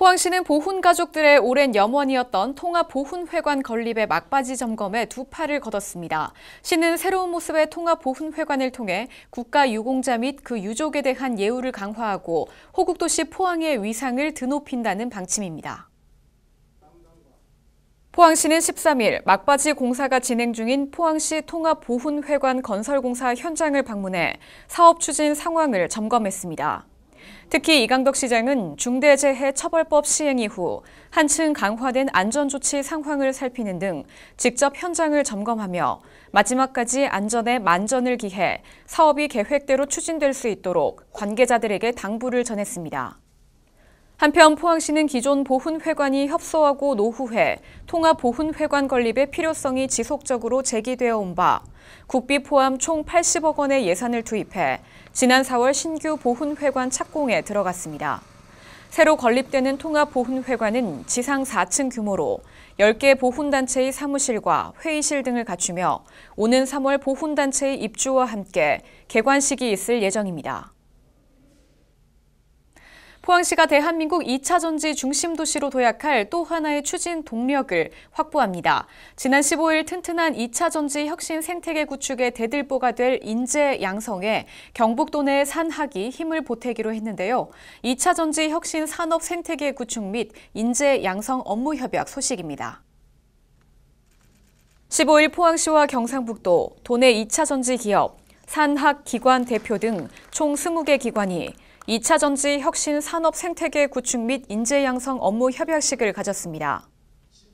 포항시는 보훈 가족들의 오랜 염원이었던 통합보훈회관 건립의 막바지 점검에 두 팔을 걷었습니다. 시는 새로운 모습의 통합보훈회관을 통해 국가유공자 및 그 유족에 대한 예우를 강화하고 호국도시 포항의 위상을 드높인다는 방침입니다. 포항시는 13일 막바지 공사가 진행 중인 포항시 통합보훈회관 건설공사 현장을 방문해 사업 추진 상황을 점검했습니다. 특히 이강덕 시장은 중대재해처벌법 시행 이후 한층 강화된 안전조치 상황을 살피는 등 직접 현장을 점검하며 마지막까지 안전에 만전을 기해 사업이 계획대로 추진될 수 있도록 관계자들에게 당부를 전했습니다. 한편 포항시는 기존 보훈회관이 협소하고 노후해 통합보훈회관 건립의 필요성이 지속적으로 제기되어 온 바 국비 포함 총 80억 원의 예산을 투입해 지난 4월 신규 보훈회관 착공에 들어갔습니다. 새로 건립되는 통합보훈회관은 지상 4층 규모로 10개 보훈단체의 사무실과 회의실 등을 갖추며 오는 3월 보훈단체의 입주와 함께 개관식이 있을 예정입니다. 포항시가 대한민국 2차 전지 중심 도시로 도약할 또 하나의 추진 동력을 확보합니다. 지난 15일 튼튼한 2차 전지 혁신 생태계 구축의 대들보가 될 인재 양성에 경북도 내 산학이 힘을 보태기로 했는데요. 2차 전지 혁신 산업 생태계 구축 및 인재 양성 업무 협약 소식입니다. 15일 포항시와 경상북도, 도내 2차 전지 기업, 산학 기관 대표 등 총 20개 기관이 2차 전지 혁신 산업 생태계 구축 및 인재 양성 업무 협약식을 가졌습니다.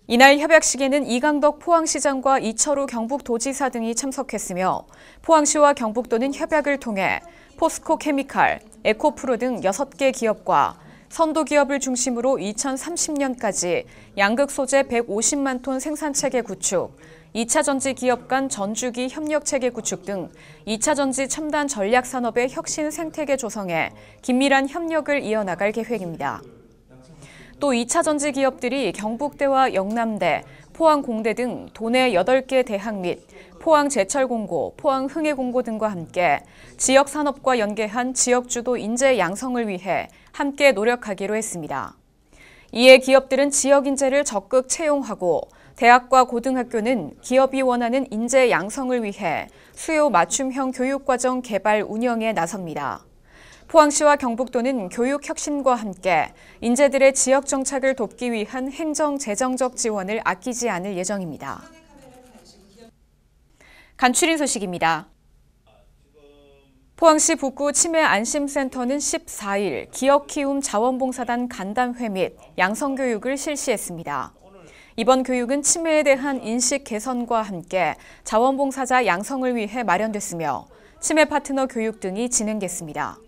이날 협약식에는 이강덕 포항시장과 이철우 경북도지사 등이 참석했으며 포항시와 경북도는 협약을 통해 포스코 케미칼, 에코프로 등 6개 기업과 선도 기업을 중심으로 2030년까지 양극 소재 150만 톤 생산체계 구축, 2차 전지 기업 간 전주기 협력체계 구축 등 2차 전지 첨단 전략 산업의 혁신 생태계 조성에 긴밀한 협력을 이어나갈 계획입니다. 또 2차 전지 기업들이 경북대와 영남대, 포항공대 등 도내 8개 대학 및 포항제철공고, 포항흥해공고 등과 함께 지역 산업과 연계한 지역주도 인재 양성을 위해 함께 노력하기로 했습니다. 이에 기업들은 지역 인재를 적극 채용하고 대학과 고등학교는 기업이 원하는 인재 양성을 위해 수요 맞춤형 교육과정 개발 운영에 나섭니다. 포항시와 경북도는 교육 혁신과 함께 인재들의 지역 정착을 돕기 위한 행정 재정적 지원을 아끼지 않을 예정입니다. 간추린 소식입니다. 포항시 북구 치매안심센터는 14일 기억키움 자원봉사단 간담회 및 양성교육을 실시했습니다. 이번 교육은 치매에 대한 인식 개선과 함께 자원봉사자 양성을 위해 마련됐으며 치매 파트너 교육 등이 진행됐습니다.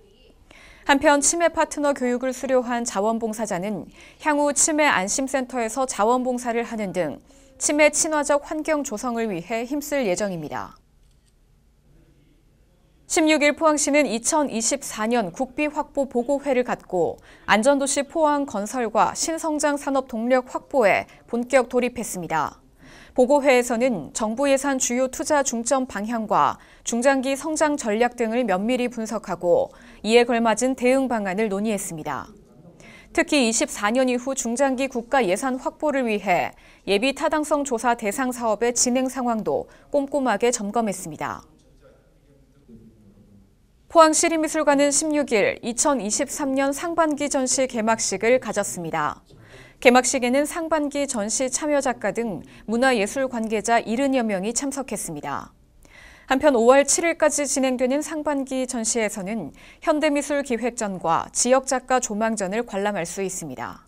한편 치매 파트너 교육을 수료한 자원봉사자는 향후 치매안심센터에서 자원봉사를 하는 등 치매 친화적 환경 조성을 위해 힘쓸 예정입니다. 16일 포항시는 2024년 국비 확보 보고회를 갖고 안전도시 포항 건설과 신성장 산업 동력 확보에 본격 돌입했습니다. 보고회에서는 정부 예산 주요 투자 중점 방향과 중장기 성장 전략 등을 면밀히 분석하고 이에 걸맞은 대응 방안을 논의했습니다. 특히 24년 이후 중장기 국가 예산 확보를 위해 예비 타당성 조사 대상 사업의 진행 상황도 꼼꼼하게 점검했습니다. 포항시립미술관은 16일 2023년 상반기 전시 개막식을 가졌습니다. 개막식에는 상반기 전시 참여 작가 등 문화예술 관계자 70여 명이 참석했습니다. 한편 5월 7일까지 진행되는 상반기 전시에서는 현대미술 기획전과 지역작가 조망전을 관람할 수 있습니다.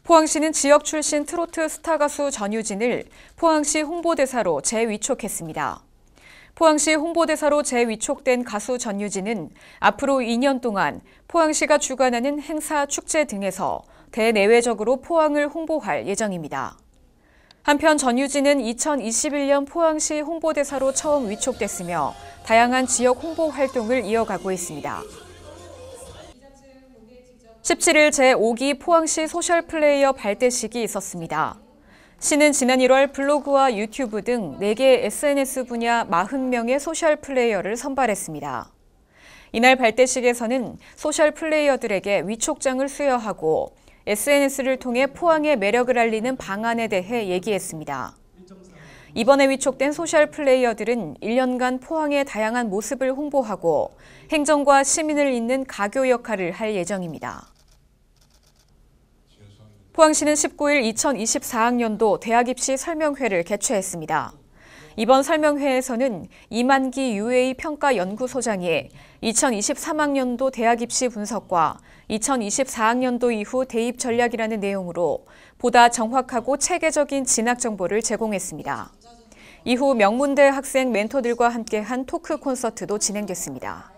포항시는 지역 출신 트로트 스타 가수 전유진을 포항시 홍보대사로 재위촉했습니다. 포항시 홍보대사로 재위촉된 가수 전유진은 앞으로 2년 동안 포항시가 주관하는 행사, 축제 등에서 대내외적으로 포항을 홍보할 예정입니다. 한편 전유진은 2021년 포항시 홍보대사로 처음 위촉됐으며 다양한 지역 홍보 활동을 이어가고 있습니다. 17일 제5기 포항시 소셜플레이어 발대식이 있었습니다. 시는 지난 1월 블로그와 유튜브 등 4개 SNS 분야 40명의 소셜플레이어를 선발했습니다. 이날 발대식에서는 소셜 플레이어들에게 위촉장을 수여하고 SNS를 통해 포항의 매력을 알리는 방안에 대해 얘기했습니다. 이번에 위촉된 소셜 플레이어들은 1년간 포항의 다양한 모습을 홍보하고 행정과 시민을 잇는 가교 역할을 할 예정입니다. 포항시는 19일 2024학년도 대학 입시 설명회를 개최했습니다. 이번 설명회에서는 이만기 UA 평가연구소장이 2023학년도 대학 입시 분석과 2024학년도 이후 대입 전략이라는 내용으로 보다 정확하고 체계적인 진학 정보를 제공했습니다. 이후 명문대 학생 멘토들과 함께한 토크 콘서트도 진행됐습니다.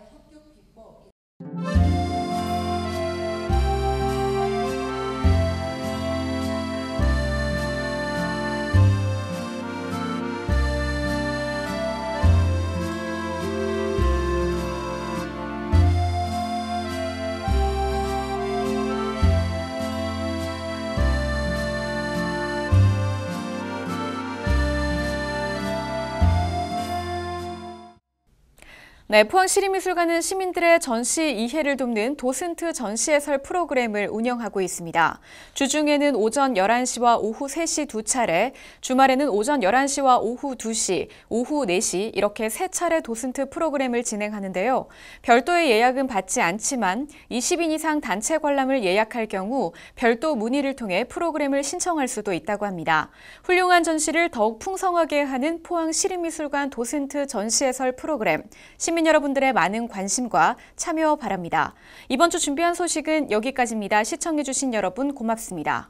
네, 포항시립미술관은 시민들의 전시 이해를 돕는 도슨트 전시해설 프로그램을 운영하고 있습니다. 주중에는 오전 11시와 오후 3시 2차례, 주말에는 오전 11시와 오후 2시, 오후 4시 이렇게 3차례 도슨트 프로그램을 진행하는데요. 별도의 예약은 받지 않지만 20인 이상 단체 관람을 예약할 경우 별도 문의를 통해 프로그램을 신청할 수도 있다고 합니다. 훌륭한 전시를 더욱 풍성하게 하는 포항시립미술관 도슨트 전시해설 프로그램, 시민 여러분들의 많은 관심과 참여 바랍니다. 이번 주 준비한 소식은 여기까지입니다. 시청해주신 여러분 고맙습니다.